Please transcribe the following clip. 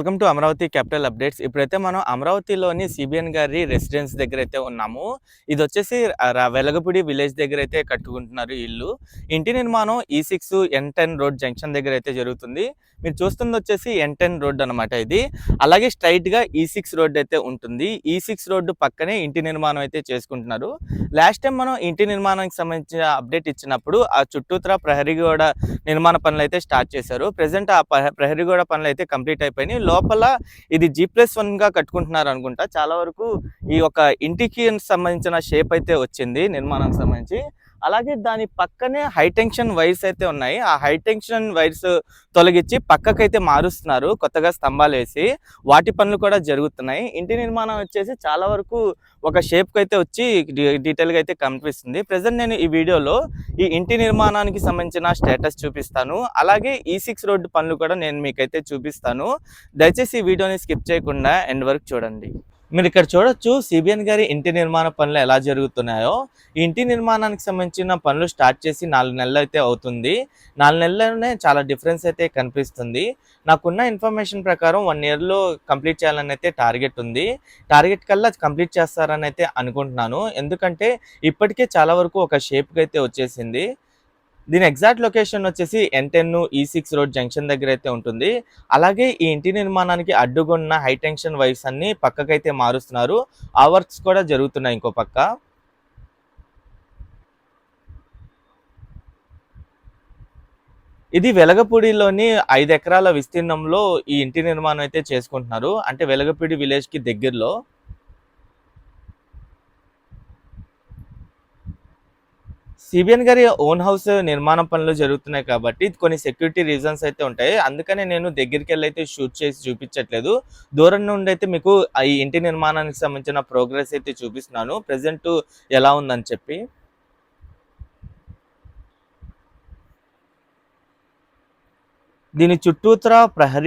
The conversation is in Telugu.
Welcome to Amaravati capital updates. ఇప్పుడైతే మనం అమరావతిలోని సిబిఎన్ గారి రెసిడెన్స్ దగ్గర అయితే ఉన్నాము. ఇది వచ్చేసి వెలగపూడి విలేజ్ దగ్గర అయితే కట్టుకుంటున్నారు ఇల్లు. ఇంటి నిర్మాణం E6 N10 రోడ్ జంక్షన్ దగ్గర అయితే జరుగుతుంది. మీరు చూస్తుంది వచ్చేసి N10 రోడ్ అనమాట ఇది. అలాగే స్ట్రైట్ గా E6 రోడ్ అయితే ఉంటుంది. E6 రోడ్డు పక్కనే ఇంటి నిర్మాణం అయితే చేసుకుంటున్నారు. లాస్ట్ టైం మనం ఇంటి నిర్మాణానికి సంబంధించిన అప్డేట్ ఇచ్చినప్పుడు ఆ చుట్టూతర ప్రహరీ గోడ నిర్మాణ పనులు అయితే స్టార్ట్ చేశారు. ప్రెసెంట్ ఆ ప్రహరీ గోడ పనులు అయితే కంప్లీట్ అయిపోయినాయి. లోపల ఇది G+1 గా కట్టుకుంటున్నారు అనుకుంటా. చాలా వరకు ఈ యొక్క ఇంటికి సంబంధించిన షేప్ అయితే వచ్చింది నిర్మాణానికి సంబంధించి. అలాగే దాని పక్కనే హై టెన్షన్ వైర్స్ అయితే ఉన్నాయి. ఆ హై టెన్షన్ వైర్స్ తొలగించి పక్కకైతే మారుస్తున్నారు కొత్తగా స్తంభాలు వేసి. వాటి పనులు కూడా జరుగుతున్నాయి. ఇంటి నిర్మాణం వచ్చేసి చాలా వరకు ఒక షేప్ అయితే వచ్చి డీటెయిల్గా అయితే కనిపిస్తుంది. ప్రెసెంట్ నేను ఈ వీడియోలో ఈ ఇంటి నిర్మాణానికి సంబంధించిన స్టేటస్ చూపిస్తాను. అలాగే E6 రోడ్డు పనులు కూడా నేను మీకైతే చూపిస్తాను. దయచేసి ఈ వీడియోని స్కిప్ చేయకుండా ఎండ్ వరకు చూడండి. మీరు ఇక్కడ చూడొచ్చు సిబిఎన్ గారి ఇంటి నిర్మాణ పనులు ఎలా జరుగుతున్నాయో. ఈ ఇంటి నిర్మాణానికి సంబంధించిన పనులు స్టార్ట్ చేసి 4 నెలలు అయితే అవుతుంది. 4 నెలల్లోనే చాలా డిఫరెన్స్ అయితే కనిపిస్తుంది. నాకున్న ఇన్ఫర్మేషన్ ప్రకారం 1 ఇయర్లో కంప్లీట్ చేయాలని అయితే టార్గెట్ ఉంది. టార్గెట్ కల్లా కంప్లీట్ చేస్తారని అయితే అనుకుంటున్నాను. ఎందుకంటే ఇప్పటికే చాలా వరకు ఒక షేప్కి అయితే వచ్చేసింది. దీని ఎగ్జాక్ట్ లొకేషన్ వచ్చేసి N10 E6 రోడ్ జంక్షన్ దగ్గర అయితే ఉంటుంది. అలాగే ఈ ఇంటి నిర్మాణానికి అడ్డుగున్న హై టెన్షన్ వైర్స్ అన్ని పక్కకైతే మారుస్తున్నారు. ఆ వర్క్స్ కూడా జరుగుతున్నాయి ఇంకో పక్క. ఇది వెలగపూడిలోని 5 ఎకరాల విస్తీర్ణంలో ఈ ఇంటి నిర్మాణం అయితే చేసుకుంటున్నారు. అంటే వెలగపూడి విలేజ్ కి దగ్గరలో. సిబిఎన్ గారి ఓన్ హౌస్ నిర్మాణ పనులు జరుగుతున్నాయి కాబట్టి కొన్ని సెక్యూరిటీ రీజన్స్ అయితే ఉంటాయి. అందుకనే నేను దగ్గరికి వెళ్ళి అయితే షూట్ చేసి చూపించట్లేదు. దూరం నుండి అయితే మీకు ఈ ఇంటి నిర్మాణానికి సంబంధించిన ప్రోగ్రెస్ అయితే చూపిస్తున్నాను ప్రెసెంట్ ఎలా ఉందని చెప్పి. దీని చుట్టూతర ప్రహరీ